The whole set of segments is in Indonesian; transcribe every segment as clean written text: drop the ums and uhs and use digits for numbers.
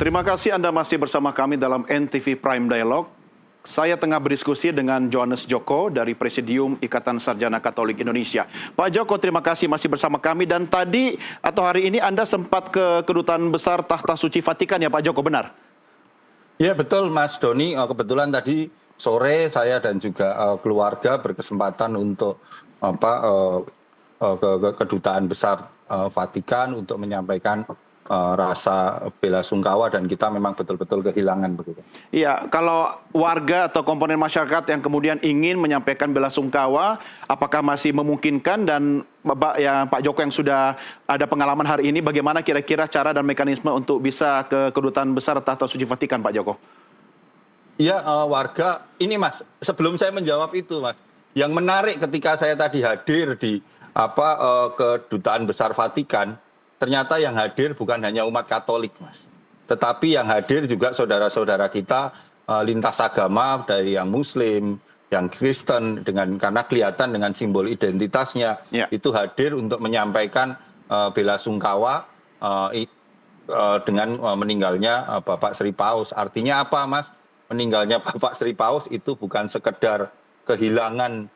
Terima kasih Anda masih bersama kami dalam NTV Prime Dialog. Saya tengah berdiskusi dengan Johannes Joko dari Presidium Ikatan Sarjana Katolik Indonesia. Pak Joko, terima kasih masih bersama kami. Dan tadi atau hari ini Anda sempat ke Kedutaan Besar Tahta Suci Vatikan ya Pak Joko, benar? Ya betul Mas Doni, kebetulan tadi sore saya dan juga keluarga berkesempatan untuk ke Kedutaan Besar Vatikan untuk menyampaikan rasa bela sungkawa, dan kita memang betul-betul kehilangan begitu. Iya, kalau warga atau komponen masyarakat yang kemudian ingin menyampaikan bela sungkawa, apakah masih memungkinkan? Dan Pak Joko yang sudah ada pengalaman hari ini, bagaimana kira-kira cara dan mekanisme untuk bisa ke Kedutaan Besar Tahta Suci Vatikan, Pak Joko? Iya, warga ini Mas, sebelum saya menjawab itu Mas, yang menarik ketika saya tadi hadir di Kedutaan Besar Vatikan, ternyata yang hadir bukan hanya umat Katolik, Mas. Tetapi yang hadir juga saudara-saudara kita lintas agama, dari yang Muslim, yang Kristen, karena kelihatan dengan simbol identitasnya, itu hadir untuk menyampaikan bela sungkawa dengan meninggalnya Bapak Sri Paus. Artinya apa, Mas? Meninggalnya Bapak Sri Paus itu bukan sekedar kehilangan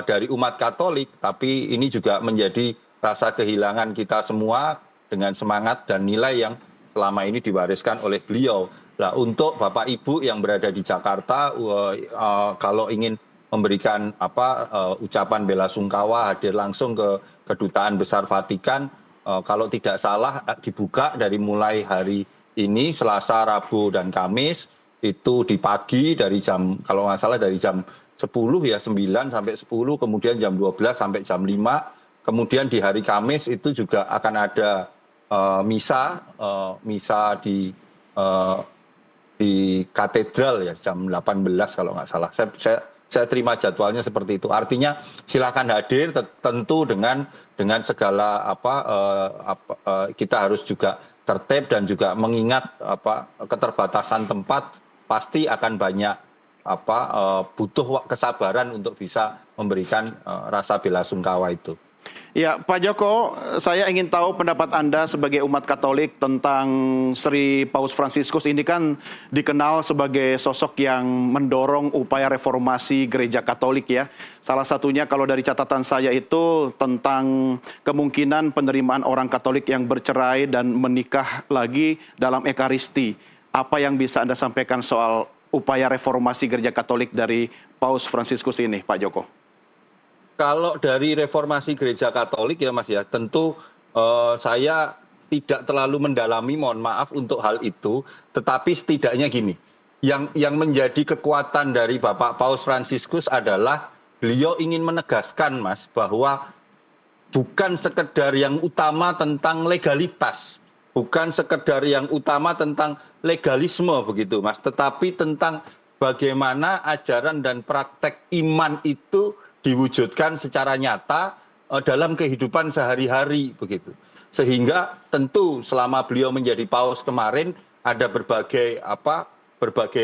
dari umat Katolik, tapi ini juga menjadi rasa kehilangan kita semua dengan semangat dan nilai yang selama ini diwariskan oleh beliau. Nah, untuk Bapak Ibu yang berada di Jakarta, kalau ingin memberikan ucapan bela sungkawa, hadir langsung ke Kedutaan Besar Vatikan, kalau tidak salah dibuka dari mulai hari ini, Selasa, Rabu, dan Kamis, itu di pagi dari jam, kalau nggak salah dari jam 10 ya, 9 sampai 10, kemudian jam 12 sampai jam 5, kemudian di hari Kamis itu juga akan ada misa di katedral ya, jam 18 kalau nggak salah. Saya terima jadwalnya seperti itu. Artinya silakan hadir, tentu dengan segala kita harus juga tertib dan juga mengingat keterbatasan tempat, pasti akan banyak butuh kesabaran untuk bisa memberikan rasa bela sungkawa itu. Ya, Pak Joko, saya ingin tahu pendapat Anda sebagai umat Katolik tentang Sri Paus Fransiskus. Ini kan dikenal sebagai sosok yang mendorong upaya reformasi gereja Katolik ya. Salah satunya kalau dari catatan saya itu tentang kemungkinan penerimaan orang Katolik yang bercerai dan menikah lagi dalam Ekaristi. Apa yang bisa Anda sampaikan soal upaya reformasi gereja Katolik dari Paus Fransiskus ini, Pak Joko? Kalau dari reformasi gereja Katolik ya Mas ya, tentu saya tidak terlalu mendalami, mohon maaf untuk hal itu, tetapi setidaknya gini, yang menjadi kekuatan dari Bapak Paus Fransiskus adalah beliau ingin menegaskan Mas, bahwa bukan sekedar yang utama tentang legalitas, bukan sekedar yang utama tentang legalisme begitu Mas, tetapi tentang bagaimana ajaran dan praktek iman itu diwujudkan secara nyata dalam kehidupan sehari-hari begitu. Sehingga tentu selama beliau menjadi paus kemarin ada berbagai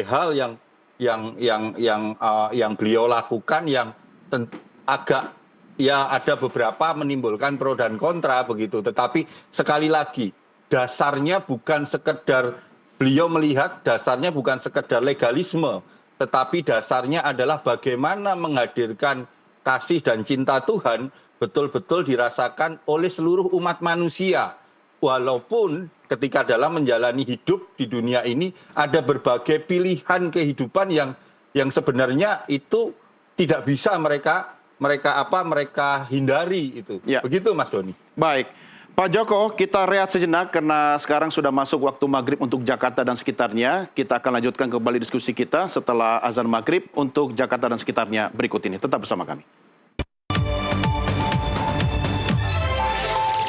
hal yang beliau lakukan yang agak ya ada beberapa menimbulkan pro dan kontra begitu. Tetapi sekali lagi dasarnya bukan sekedar beliau melihat, dasarnya bukan sekedar legalisme, tetapi dasarnya adalah bagaimana menghadirkan kasih dan cinta Tuhan betul-betul dirasakan oleh seluruh umat manusia. Walaupun ketika dalam menjalani hidup di dunia ini ada berbagai pilihan kehidupan yang sebenarnya itu tidak bisa mereka hindari itu. Ya. Begitu Mas Doni. Baik. Pak Joko, kita rehat sejenak karena sekarang sudah masuk waktu maghrib untuk Jakarta dan sekitarnya. Kita akan lanjutkan kembali diskusi kita setelah azan maghrib untuk Jakarta dan sekitarnya berikut ini. Tetap bersama kami.